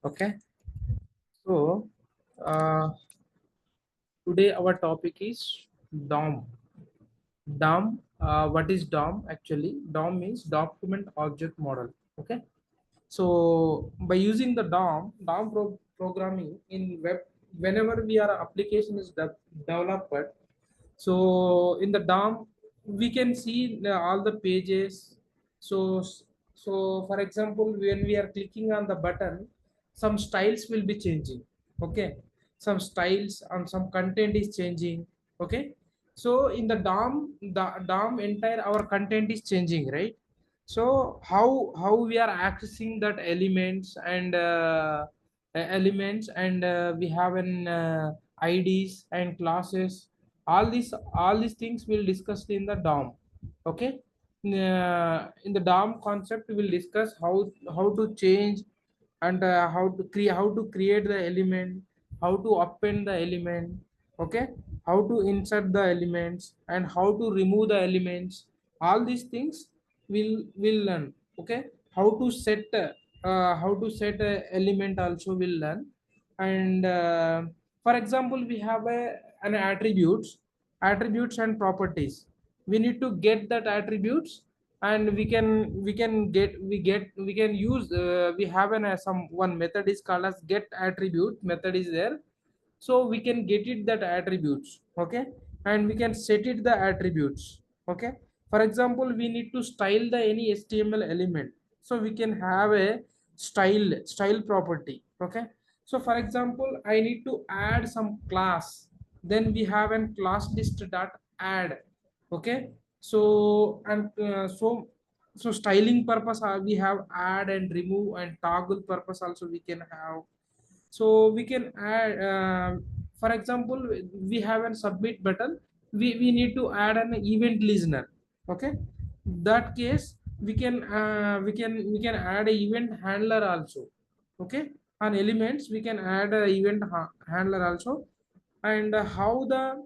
Okay, so uh, today our topic is DOM. DOM. What is DOM actually? DOM means document object model. Okay, so by using the DOM programming in web, whenever we are application is developed, so in the DOM we can see all the pages. So for example, when we are clicking on the button, some styles will be changing. Okay, some styles and some content is changing. Okay, so in the DOM entire our content is changing, right? So how we are accessing that elements, and we have an IDs and classes. All these things will discuss in the DOM. Okay, in the DOM concept we will discuss how to change, and how to create the element, how to append the element. Okay, how to insert the elements and how to remove the elements. All these things will learn. Okay, how to set a element also will learn. And for example, we have an attributes and properties. We need to get that attributes, and we can use, we have some one method is called as get attribute method is there. So we can get it that attributes. Okay, and we can set it the attributes. Okay, for example, we need to style the any HTML element, so we can have a style property. Okay, so for example, I need to add some class, then we have an class list dot add. Okay, so so styling purpose, we have add and remove, and toggle purpose also we can have. So we can add, for example, we have a submit button. We need to add an event listener. Okay, that case we can add a event handler also. Okay, on elements we can add a handler also. And how the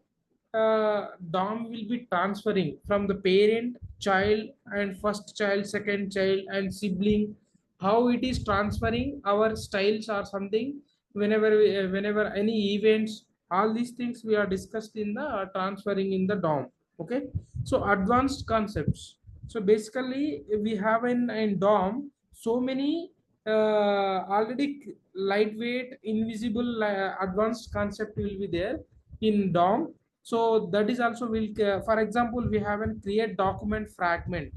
DOM will be transferring from the parent, child, and first child, second child, and sibling. How it is transferring our styles or something, whenever any events, all these things we are discussed in the transferring in the DOM. Okay, so advanced concepts. So basically we have in DOM so many already lightweight, invisible, advanced concept will be there in DOM. So that is also will, for example, we have a create document fragment.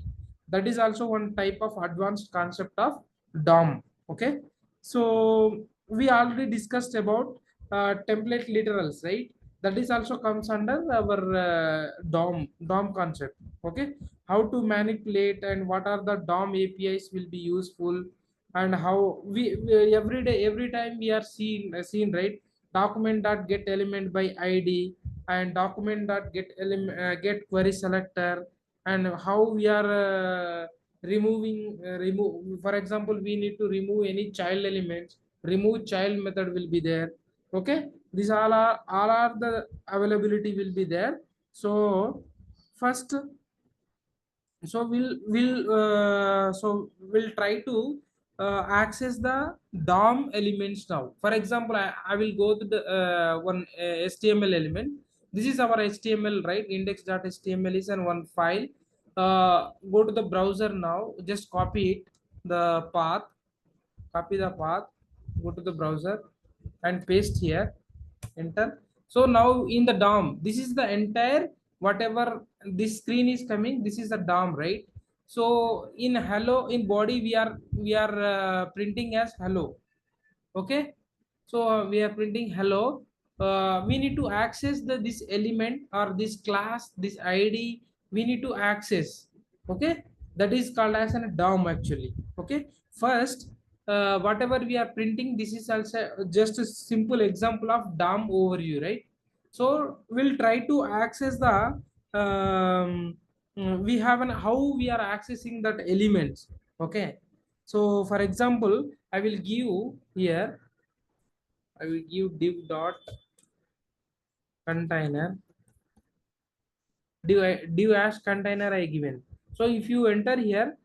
That is also one type of advanced concept of DOM. Okay, so we already discussed about template literals, right? That is also comes under our DOM concept. Okay, how to manipulate and what are the DOM APIs will be useful, and how we every day, every time we are seen, right? Document dot get element by ID, and document dot get query selector, and how we are remove, for example, we need to remove any child elements, remove child method will be there. Okay, these all are the availability will be there. So first, we'll try to access the DOM elements now. For example, I will go to the one HTML element. This is our HTML, right? Index.html is an one file. Go to the browser now, just copy it, the path, copy the path, go to the browser and paste here, enter. So now in the DOM, this is the entire, whatever this screen is coming, this is the DOM, right? So in hello, in body we are printing as hello. Okay, so we are printing hello. We need to access this element or this class, this ID, we need to access. Okay, that is called as a DOM actually. Okay, first, whatever we are printing, this is also just a simple example of DOM overview, right? So we'll try to access the we have an how we are accessing that elements. Okay, so for example, I will give here, I will give div dot container, div as container I given. So if you enter here,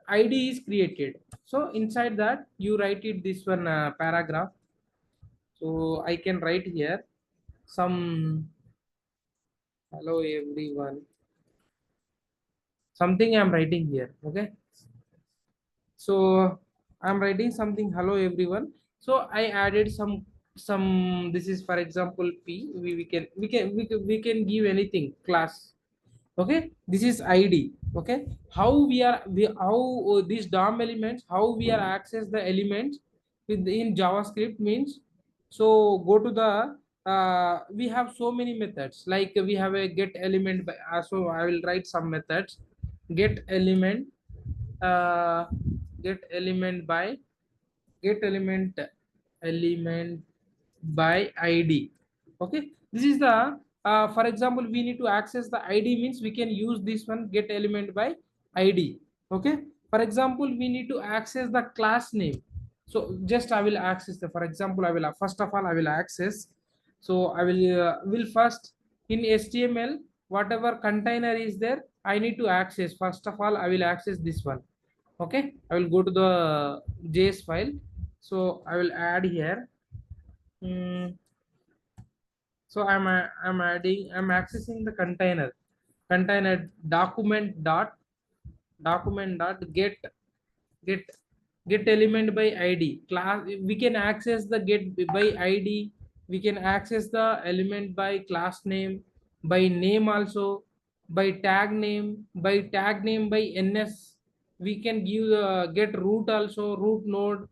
id is created. So inside that you write it this one paragraph. So I can write here some hello everyone, something I'm writing here. Okay, so I'm writing something hello everyone. So I added some, this is for example p, we can give anything class. Okay, this is id. Okay, how how these dom elements, how we are access the elements with in javascript means. So go to the we have so many methods, like we have a get element by, so I will write some methods. Get element, uh, get element by, get element by id. Okay, this is the for example we need to access the id means we can use this one, get element by id. Okay, for example we need to access the class name. So just I will access the, for example I will first of all I will access. So I will first in html whatever container is there I need to access. First of all I will access this one. Okay, I will go to the js file. So I will add here. Hmm, so I'm adding, I'm accessing the container document dot get get element by id class. We can access the get by id, we can access the element by class name, by name also, by tag name by ns. We can give get root also, root node.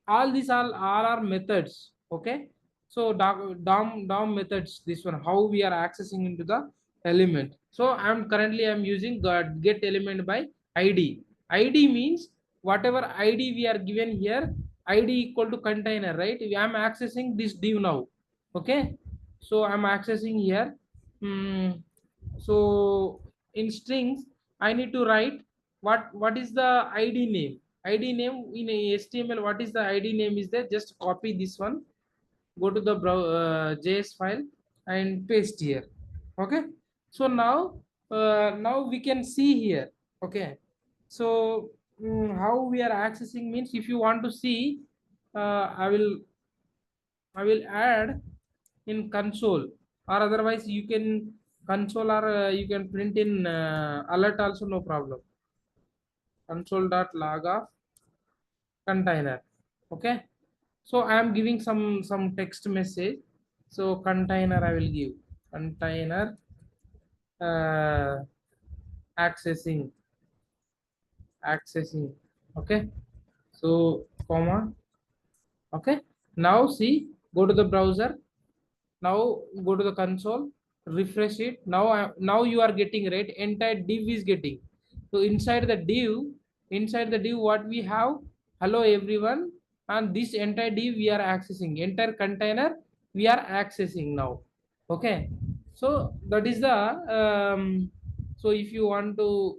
All these all are methods. Okay, so dom methods, this one how we are accessing into the element. So I'm using get element by id. Id means whatever id we are given here, id equal to container, right? I'm accessing this div now. Okay, so I'm accessing here. So in strings I need to write what is the id name. Id name in a html, what is the id name is there, just copy this one, go to the js file and paste here. Okay, so now we can see here. Okay, so how we are accessing means, if you want to see, I will add in console, or otherwise you can console, or you can print in alert also, no problem. Console dot log of container. Okay, so I am giving some text message. So container I will give container uh, accessing, accessing. Okay, so comma. Okay, now see, go to the browser. Now go to the console, refresh it. Now you are getting, right, entire div is getting. So inside the div what we have, hello everyone, and this entire div we are accessing, entire container we are accessing now. Okay, so that is the so if you want to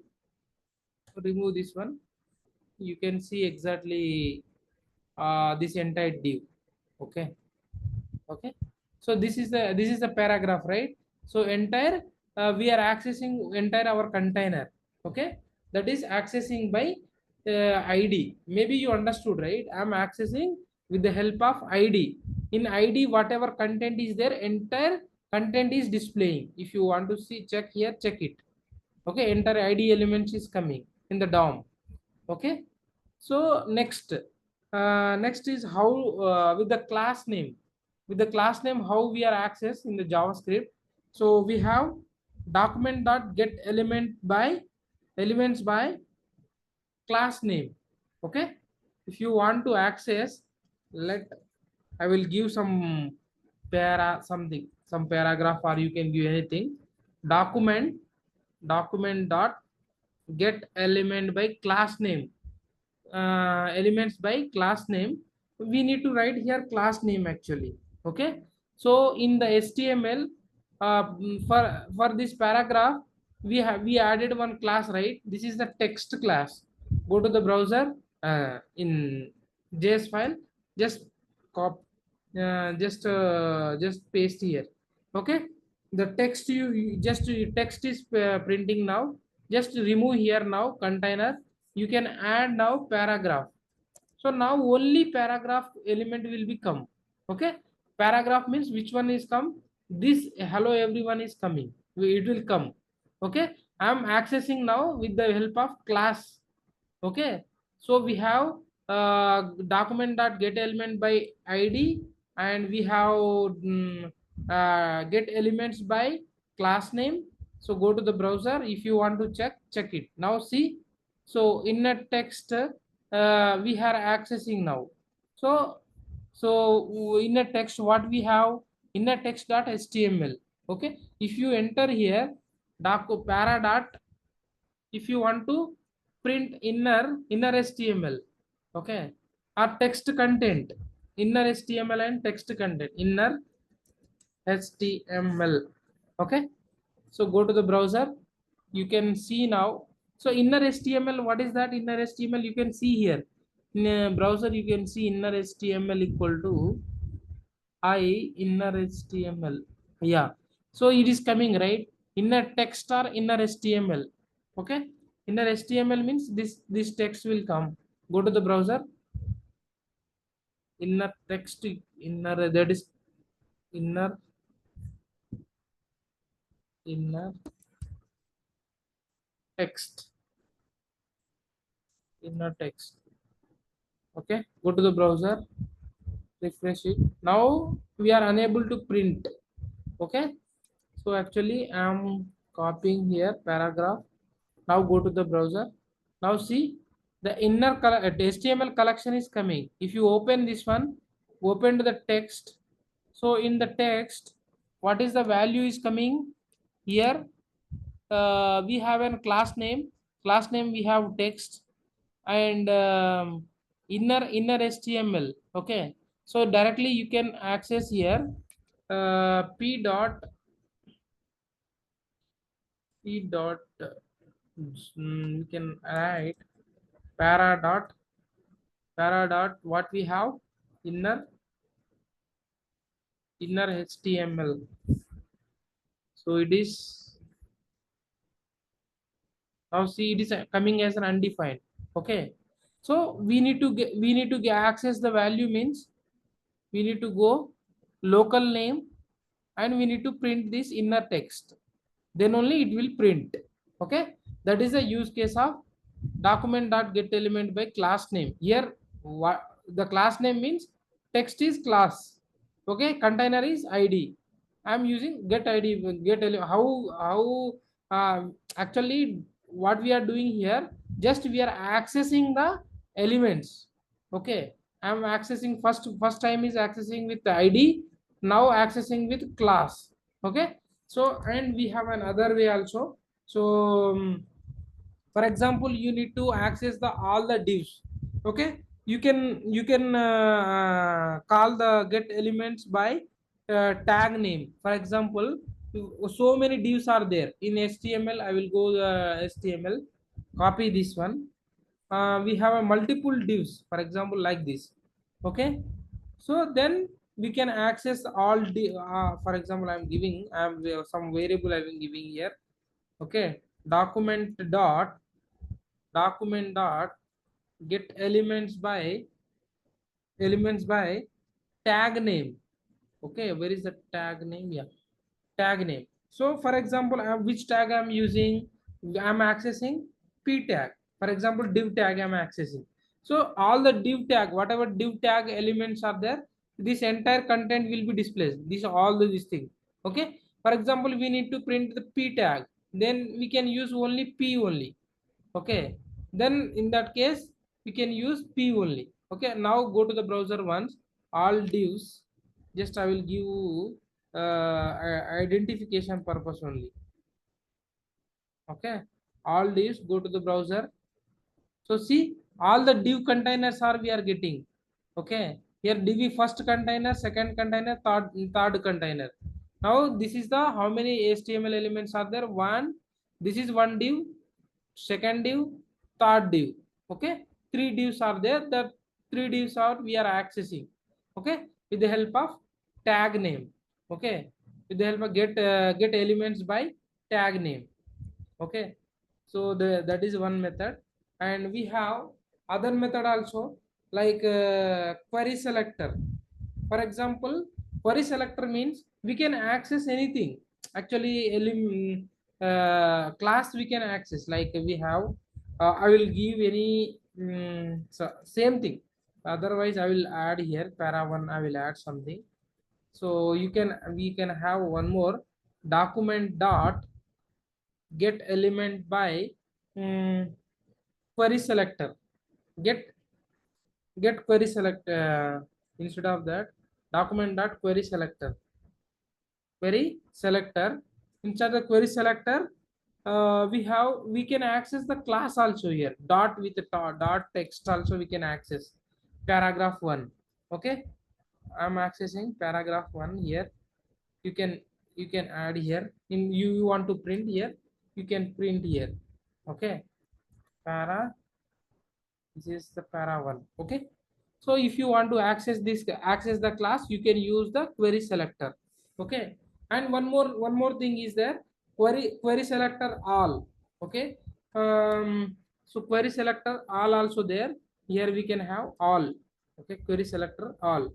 remove this one, you can see exactly this entire div. Okay, okay, so this is the paragraph, right? So entire we are accessing entire our container. Okay, that is accessing by id. Maybe you understood, right? I'm accessing with the help of id. In id whatever content is there, entire content is displaying. If you want to see, check here, check it. Okay, entire id elements is coming in the dom. Okay, so next is how with the class name, how we are access in the javascript. So we have document dot get element by elements by class name. Okay, if you want to access, let I will give some something, some paragraph, or you can give anything. Document dot get element by class name, elements by class name. We need to write here class name actually. Okay, so in the html for this paragraph we added one class, right? This is the text class. Go to the browser, in js file, just cop just paste here. Okay, the text you text is printing now. Just remove here now container, you can add now paragraph. So now only paragraph element will become. Okay, paragraph means which one is come, this hello everyone is coming, it will come. Okay, I am accessing now with the help of class. Okay, so we have document dot get element by id, and we have get elements by class name. So go to the browser, if you want to check it now. See, so inner text we are accessing now. So inner text, what we have, inner text dot html. Okay, if you enter here doc para dot, if you want to print inner html. Okay, or text content, inner html and text content, inner html. Okay, so go to the browser, you can see now. So inner html, what is that inner html? You can see here in a browser, you can see inner html equal to I inner html. Yeah, so it is coming right, inner text or inner html. Okay, inner html means this text will come. Go to the browser, inner text, inner, that is inner, inner text, inner text. Okay, go to the browser, refresh it. Now we are unable to print. Okay, so actually I am copying here paragraph. Now go to the browser. Now see, the html collection is coming. If you open this one, open to the text. So in the text, what is the value is coming here? We have a class name we have text, and inner html. Okay, so directly you can access here p dot, p dot you can write para dot what we have, inner, inner html. So it is, now see, it is coming as an undefined. Okay, so we need to get access the value means, we need to go local name, and we need to print this inner text, then only it will print. Okay, that is the use case of document dot get element by class name. Here what the class name means, text is class. Okay, container is id. I'm using get id, get element. How actually what we are doing here, just we are accessing the elements. Okay, I'm accessing first time is accessing with the id, now accessing with class. Okay, so and we have another way also. So for example, you need to access the all the divs. Okay, you can call the get elements by tag name. For example, so many divs are there in html. I will go the html, copy this one. We have a multiple divs, for example, like this. Okay, so then we can access all for example, I'm giving, I have some variable I've been giving here. Okay, document dot, document dot get elements by tag name. Okay, where is the tag name? Yeah, tag name. So for example, which tag I'm using, I'm accessing p tag. For example, div tag I'm accessing. So all the div tag, whatever div tag elements are there, this entire content will be displayed, this all this thing. Okay, for example, we need to print the p tag, then we can use only p only. Okay, then in that case we can use p only. Okay, now go to the browser once, all divs, just I will give identification purpose only. Okay, all divs, go to the browser. So see, all the div containers are we are getting. Okay, here div first container, second container, third container. Now this is the how many html elements are there, one, this is one div, second div, third div. Okay, three divs are there, the three divs are we are accessing. Okay, with the help of tag name. Okay, with the help of get elements by tag name. Okay, so that is one method. And we have other method also, like query selector. For example, query selector means we can access anything. Actually, class we can access, like we have, I will give any, so same thing. Otherwise, I will add here para one. I will add something. So you can, we can have one more document dot get element by, um, query selector. Get query select, instead of that, document dot query selector. Query selector. Inside the query selector, we can access the class also here. Dot with the dot text also we can access. Paragraph one. Okay, I'm accessing paragraph one here. You can, you can add here. In you want to print here, you can print here. Okay, para, this is the para one. Okay, so if you want to access this, access the class, you can use the query selector. Okay, and one more thing is there, query selector all. Okay, so query selector all also there. Here we can have all. Okay, query selector all.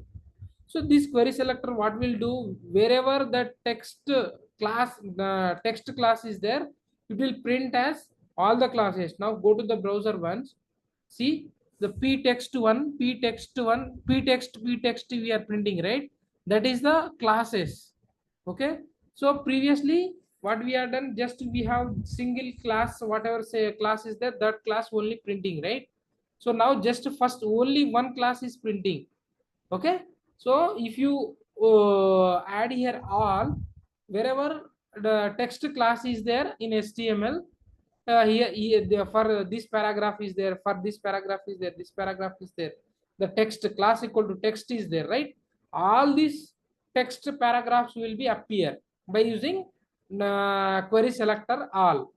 So this query selector what will do, wherever the text class, the text class is there, it will print as all the classes. Now go to the browser once. See, the p text one, p text we are printing, right? That is the classes. Okay, so previously what we have done, just we have single class, whatever say class is there, that class only printing, right? So now just first only one class is printing. Okay, so if you add here all, wherever the text class is there in html, here for this paragraph is there, for this paragraph is there, this paragraph is there, the text class equal to text is there, right? All these text paragraphs will be appear by using query selector all.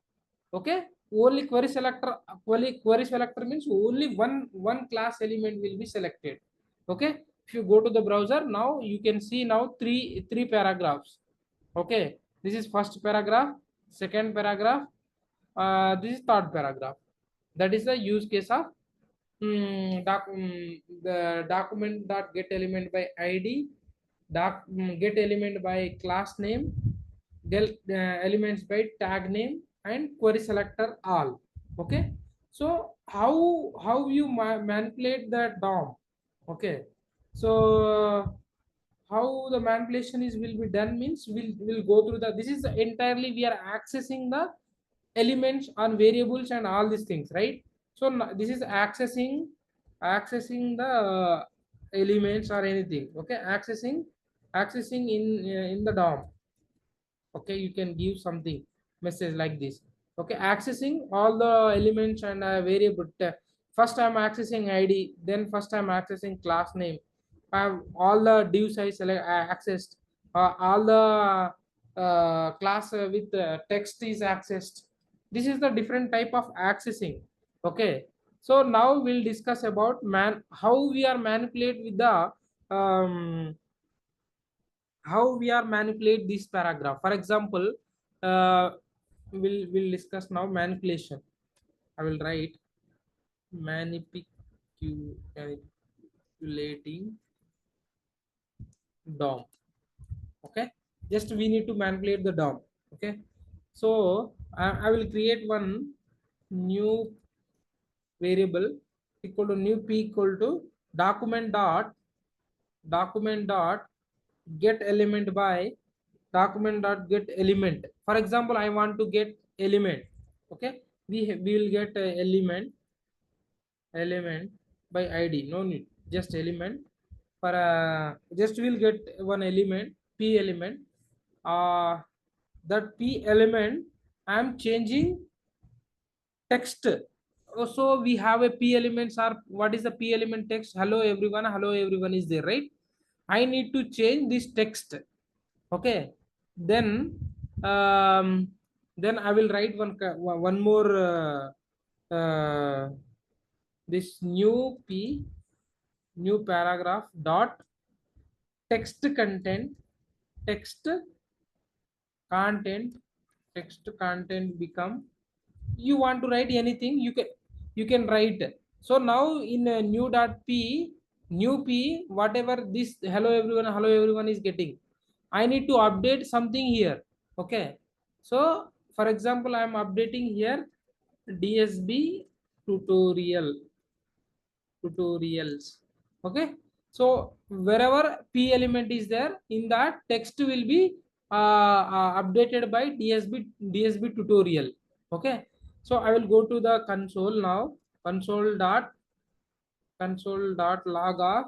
Okay, only query selector means only one class element will be selected. Okay, if you go to the browser now, you can see now three paragraphs. Okay, this is first paragraph, second paragraph, this is third paragraph. That is the use case of, the document dot get element by id, get element by class name, get elements by tag name, and query selector all. Okay, so how you manipulate the dom. Okay, so how the manipulation is will be done means, we'll go through the, this is entirely we are accessing the elements on variables and all these things, right? So this is accessing the elements or anything. Okay, accessing in the dom. Okay, you can give something message like this. Okay, accessing all the elements and variable. First I'm accessing id, then first I'm accessing class name. I have all the div size accessed, all the class with text is accessed. This is the different type of accessing. Okay, so now we'll discuss about how we are manipulate with the, um, how we are manipulate this paragraph. For example, uh, we'll discuss now manipulation. I will write manipulating dom. Okay, just we need to manipulate the dom. Okay, so I will create one new variable equal to new p equal to document dot get element by document dot get element. For example, I want to get element. Okay, we will get element by id, no need, just element. For just we'll get one element, p element. uh that p element I am changing text. So we have a p elements are, what is the p element text? Hello everyone is there, right? I need to change this text. Okay, then, um, then I will write one more, this new paragraph dot text content, text content text content become, you want to write anything, you can, you can write. So now in new dot p, new p, whatever this hello everyone is getting, I need to update something here. Okay, so for example I am updating here dsb tutorials. Okay, so wherever p element is there, in that text will be updated by dsb tutorial. Okay, so I will go to the console now. Console dot log of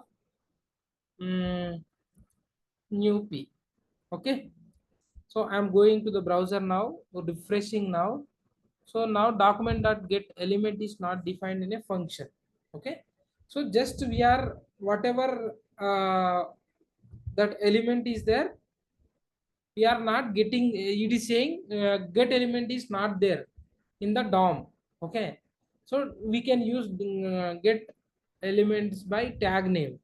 mm, new p. Okay, so I'm going to the browser now, refreshing now. So now document dot get element is not defined in a function. Okay, so just we are whatever that element is there, we are not getting, it is saying get element is not there in the dom. Okay, so we can use get elements by tag name.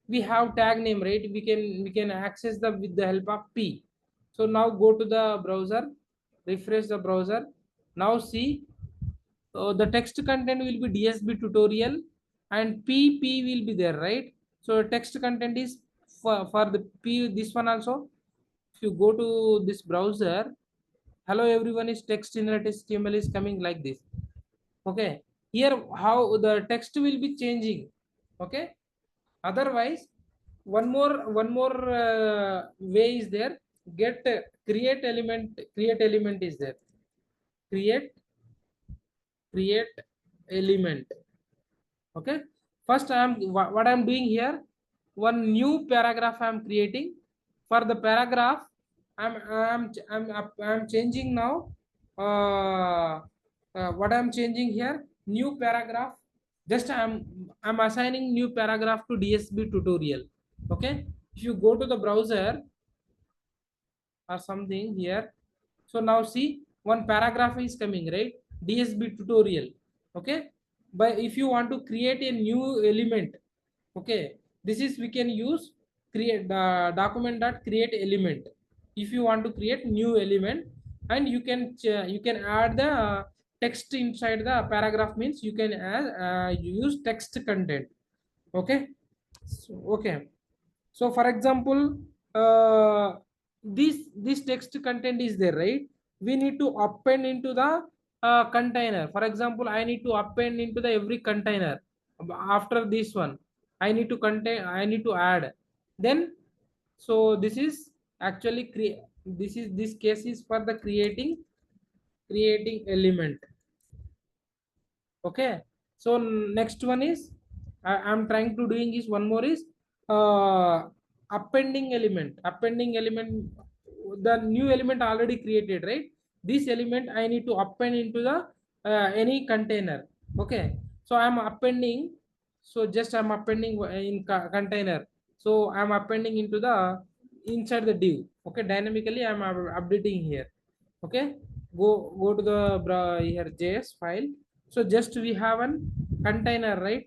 We have tag name, right? We can access the with the help of p. So now go to the browser, refresh the browser. Now see, the text content will be dsb tutorial and pp will be there, right? So text content is for the p, this one also. If you go to this browser, hello everyone is text in html is coming like this. Okay, here how the text will be changing. Okay, otherwise one more way is there. Get create element is there. Create create element. Okay, first I am what I am doing here, one new paragraph I am creating. For the paragraph, I'm changing now. What I'm changing here, new paragraph. Just I'm assigning new paragraph to dsb tutorial. Okay, if you go to the browser or something here, so now see, one paragraph is coming, right? dsb tutorial. Okay, but if you want to create a new element, okay, this is we can use create document dot create element. If you want to create new element, and you can add the text inside the paragraph, means you can add use text content. Okay, so, okay, so for example, this text content is there, right? We need to append into the container. For example, I need to append into the every container. After this one, I need to add. Then, so this is actually this case is for the creating element. Okay, so next one is I'm trying to doing is one more is uh, appending element. The new element already created, right? This element I need to append into the any container. Okay, so I'm appending. So just I'm appending in container. So I'm appending into the inside the div. Okay, dynamically I'm updating here. Okay, go to the here js file. So just we have an container, right?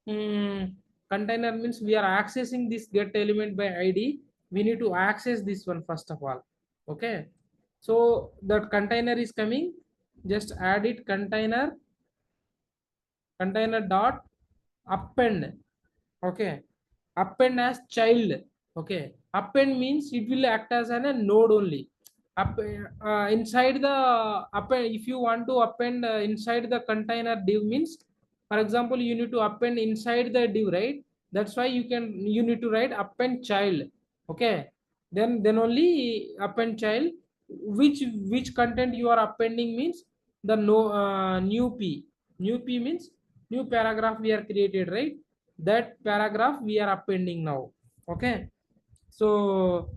Container means we are accessing this get element by id. We need to access this one first of all. Okay, so that container is coming. Just add it, container dot append. Okay, append as child. Okay, append means it will act as a node only. Inside the append, if you want to append inside the container div, means for example you need to append inside the div, right? That's why you need to write append child. Okay, then only append child. Which content you are appending means the no new p means new paragraph we are created, right? That paragraph we are appending now. Okay, so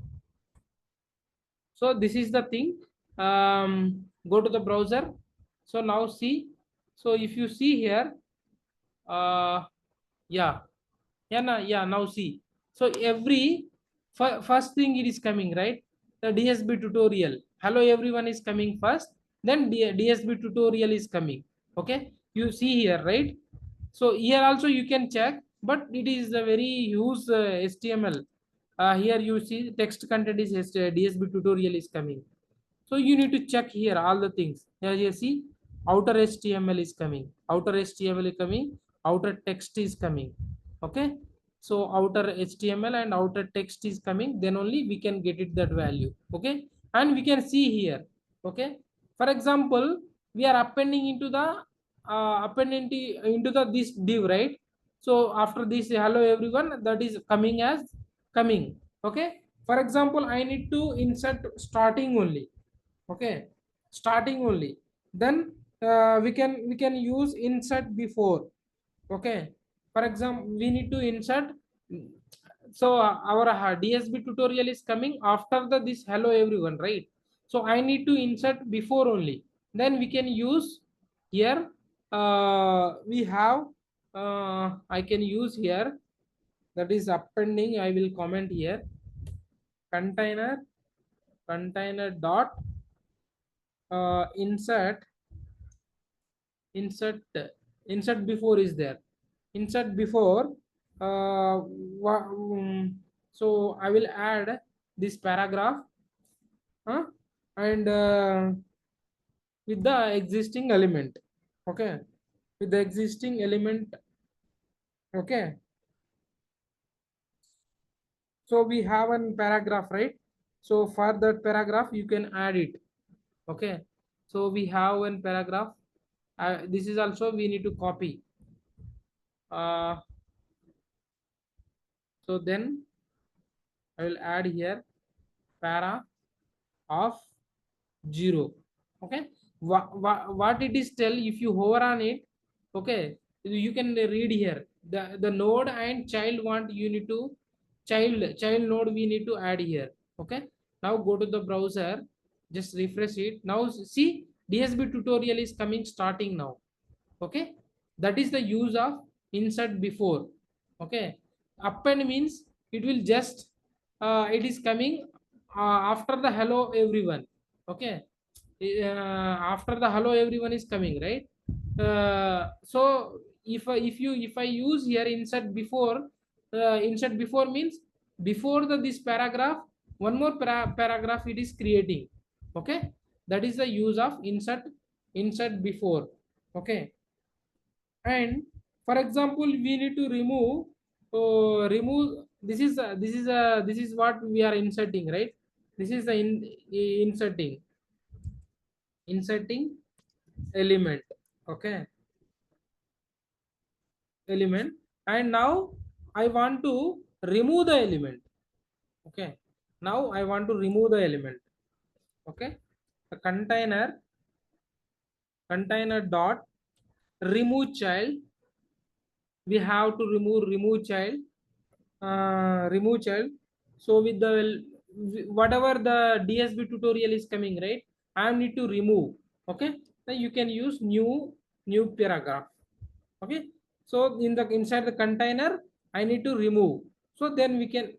this is the thing. Go to the browser. So now see, so if you see here, uh yeah, yeah, now see. So every first thing it is coming, right? The dsb tutorial hello everyone is coming first, then dsb tutorial is coming. Okay, you see here, right? So here also you can check, but it is a very huge html. Here you see text content is dsb tutorial is coming. So you need to check here all the things. Here you see, outer HTML is coming, outer HTML is coming, outer text is coming. Okay, so outer HTML and outer text is coming, then only we can get it that value. Okay, and we can see here. Okay, for example, we are appending into the appending into the this div, right? So after this hello everyone, that is coming as coming. Okay, for example, I need to insert starting only. Okay, starting only, then we can use insert before. Okay, for example, we need to insert. So our DSB tutorial is coming after the this hello everyone, right? So I need to insert before only, then we can use here. We have I can use here, that is appending. I will comment here, container dot insert. insert Insert before is there. Insert before, uh, so I will add this paragraph, huh? And with the existing element. Okay, with the existing element. Okay, so we have an paragraph, right? So for that paragraph you can add it. Okay, so we have one paragraph. This is also we need to copy. uh, so then I will add here para of 0. Okay, what it is tell, if you hover on it. Okay, you can read here the node and child want, you need to child node we need to add here. Okay, now go to the browser, just refresh it. Now see, DSB tutorial is coming starting now. Okay, that is the use of insert before. Okay, append means it will just it is coming after the hello everyone. Okay, after the hello everyone is coming, right? So if I use here insert before, insert before means before the this paragraph, one more paragraph it is creating. Okay, that is the use of insert before. Okay, and for example, we need to remove this is what we are inserting, right? This is the inserting element. Okay, element. And now I want to remove the element. Okay, now I want to remove the element. Okay, the container dot remove child. We have to remove child. Remove child. So with the whatever the DSB tutorial is coming, right? I need to remove. Okay, then you can use new paragraph. Okay, so in the inside the container I need to remove. So then we can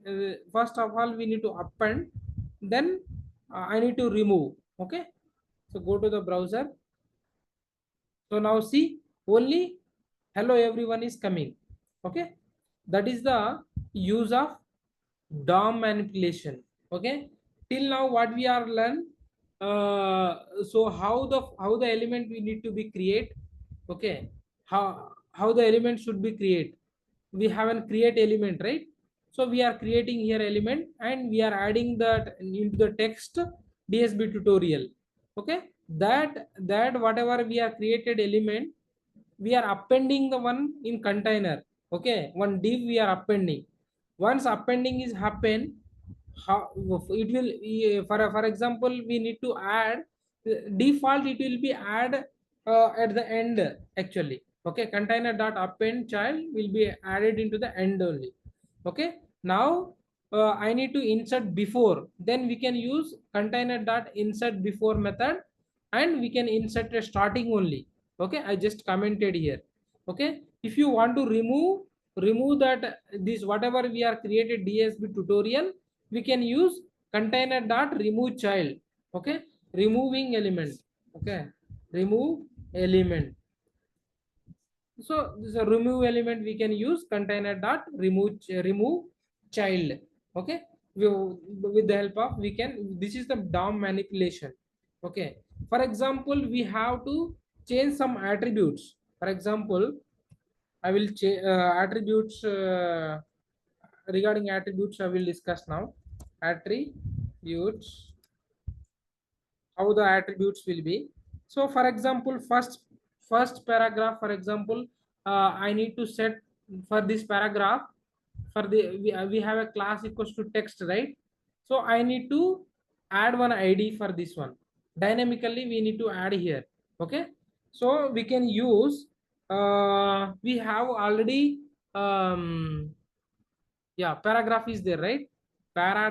first of all we need to append, then I need to remove. Okay, so go to the browser. So now see, only hello everyone is coming. Okay, that is the use of DOM manipulation. Okay, till now what we are learned. So how the element we need to be create. Okay, how the element should be create. We have an create element, right? So we are creating here element and we are adding that into the text DSB tutorial. Okay, that whatever we are created element, we are appending the one in container. Okay, one div we are appending. Once appending is happen, how it will for example, we need to add default, it will be add at the end actually. Okay, container dot append child will be added into the end only. Okay, now I need to insert before, then we can use container dot insert before method, and we can insert a starting only. Okay, I just commented here. Okay, if you want to remove that this whatever we are created DSB tutorial, we can use container dot remove child. Okay, removing element. Okay, remove element. So this is a remove element, we can use container dot remove child. Okay, with the help of we can, this is the DOM manipulation. Okay, for example, we have to change some attributes. For example, I will change attributes. Regarding attributes, I will discuss now. Attributes, how the attributes will be. So for example, first paragraph, for example, I need to set for this paragraph, for the we have a class equals to text, right? So I need to add one id for this one. Dynamically we need to add here. Okay, so we can use, we have already, yeah, paragraph is there, right? Para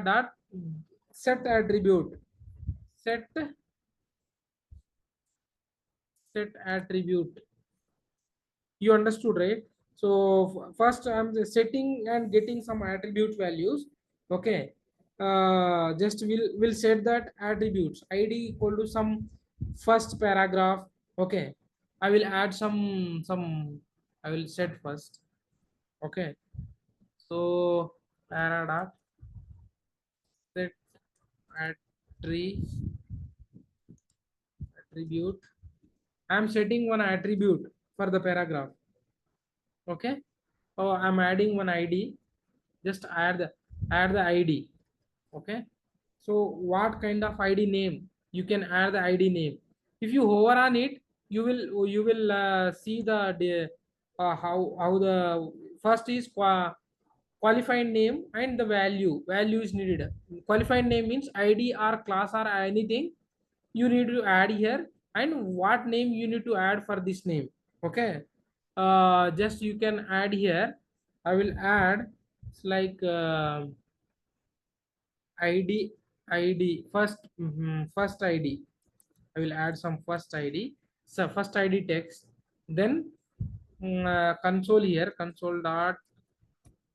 dot set attribute, set set attribute. You understood, right? So first I'm just setting and getting some attribute values. Okay, just will set that attributes id equal to some first paragraph. Okay, I will add some, I will set first. Okay, so para dot set attribute. I'm setting one attribute for the paragraph. Okay, oh, I'm adding one id. Just add the id. Okay, so what kind of id name? You can add the id name. If you hover on it, you will see how the first is qualified name and the value is needed. Qualified name means id or class or anything you need to add here, and what name you need to add for this name. Okay, just you can add here. I will add, it's like, id id first, first id. I will add some first id. So first id text, then console here, console dot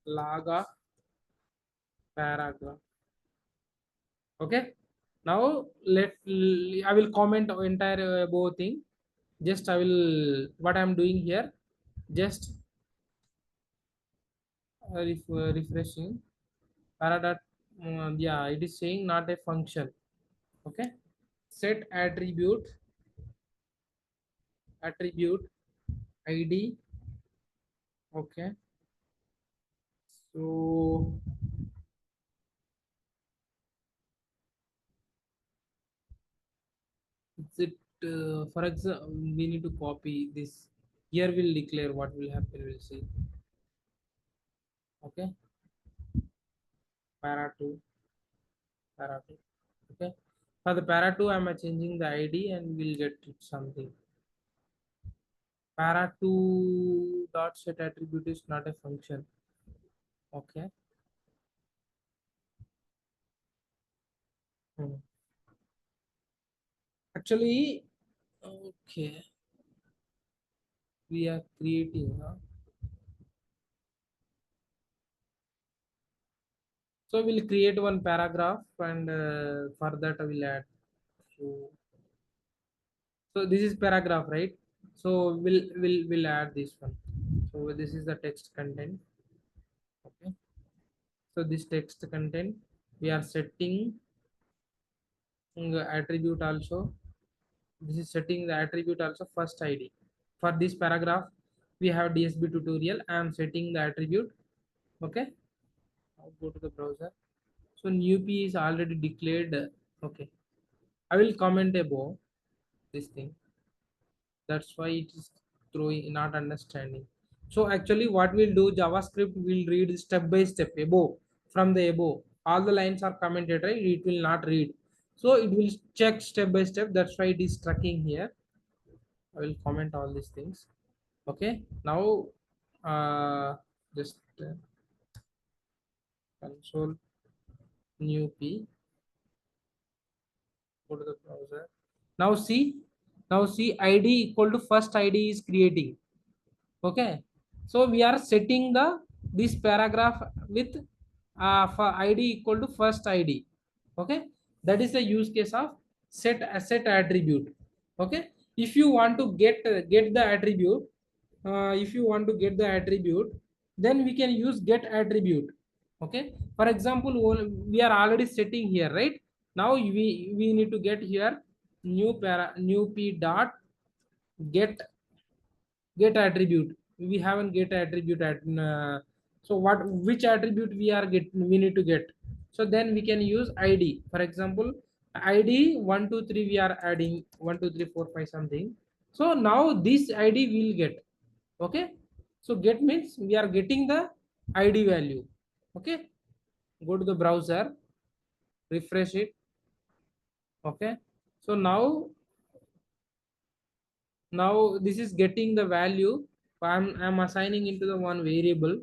log of paragraph. Okay, now I will comment entire above thing. Just I will, what I'm doing here, just refreshing paradat. Yeah, it is saying not a function. Okay, set attribute id. Okay, so is it, for example, we need to copy this. Here will declare what will happen, we'll see. Okay, para 2, para 2. Okay, for the para 2 I'm changing the id and we'll get it something. Para 2 dot set attribute is not a function. Okay. Hmm. Actually, okay, we are creating, huh? So we'll create one paragraph, and for that I will add. So this is paragraph, right? So we'll add this one. So this is the text content. Okay. So this text content we are setting attribute also. This is setting the attribute also first id. For this paragraph, we have DSB tutorial. I am setting the attribute. Okay. I'll go to the browser. So new p is already declared. Okay. I will comment above this thing. That's why it is throwing not understanding. So actually what we'll do, JavaScript will read step by step above. From the above all the lines are commented, right? It will not read, so it will check step by step. That's why it is tracking here. I will comment all these things. Okay, now just console new p, go to the browser. Now see, id equal to first id is creating. Okay, so we are setting the this paragraph with for id equal to first id. Okay, that is the use case of set attribute. Okay, if you want to get the attribute, if you want to get the attribute, then we can use get attribute. Okay, for example, we are already setting here, right? Now we need to get here new p dot get get attribute. We haven't get attribute at so what, which attribute we are get, we need to get. So then we can use id. For example, id 123, we are adding 12345 something. So now this id will get. Okay, so get means we are getting the id value. Okay, go to the browser, refresh it. Okay, so now this is getting the value. I'm assigning into the one variable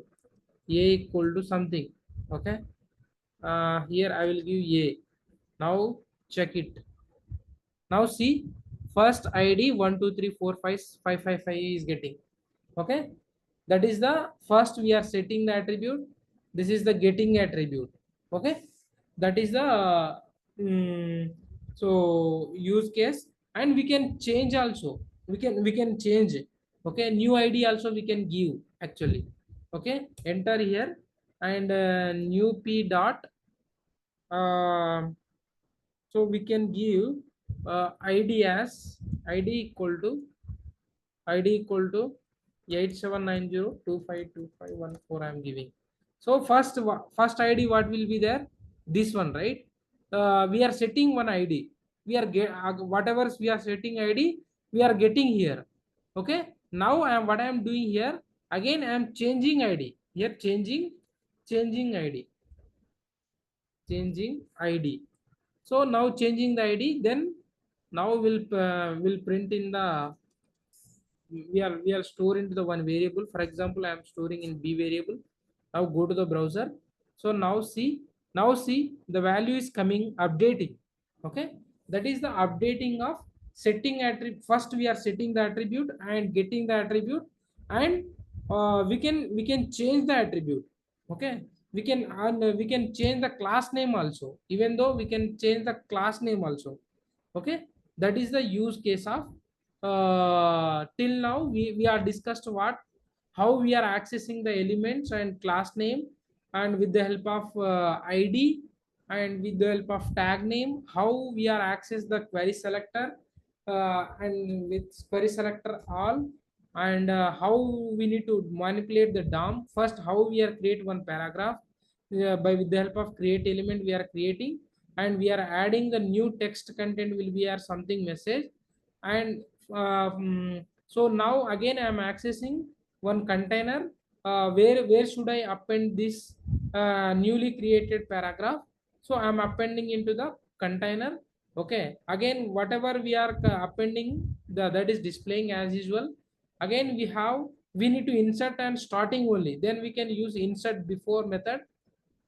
a equal to something. Okay, here I will give a. Now check it. Now see, first id 12345 is getting. Okay, that is the first we are setting the attribute. This is the getting attribute. Okay, that is the so use case. And we can change also. We can change it. Okay, new id also we can give actually. Okay, enter here. And new p dot um so we can give id as id equal to id equal to 8790252514. I'm giving. So first id what will be there, this one, right? We are setting one id. We are get whatever we are setting id, we are getting here. Okay, now what I am doing here, again I am changing id here, changing id, changing id. So now changing the id, then now will print in the, we are storing into the one variable. For example, I am storing in b variable. Now go to the browser. So now see the value is coming, updating. Okay, that is the updating of setting attribute. First we are setting the attribute and getting the attribute. And we can change the attribute. Okay, we can change the class name also, even though we can change the class name also. Okay, that is the use case of till now we are discussed what, how we are accessing the elements and class name, and with the help of id, and with the help of tag name, how we are access the query selector, and with query selector all. And how we need to manipulate the dom. First, how we are create one paragraph, by with the help of create element we are creating. And we are adding the new text content will be our something message. And so now again I am accessing one container, where should I append this newly created paragraph. So I am appending into the container. Okay, again whatever we are appending, that is displaying as usual. Again we need to insert and starting only, then we can use insert before method.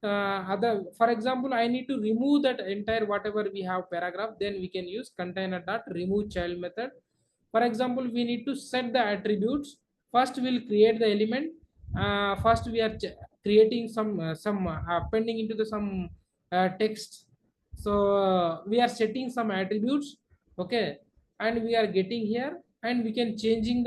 Other, for example, I need to remove that entire whatever we have paragraph, then we can use container dot remove child method. For example, we need to set the attributes. First we'll create the element. First we are creating some appending into the some text. So we are setting some attributes. Okay, and we are getting here, and we can changing the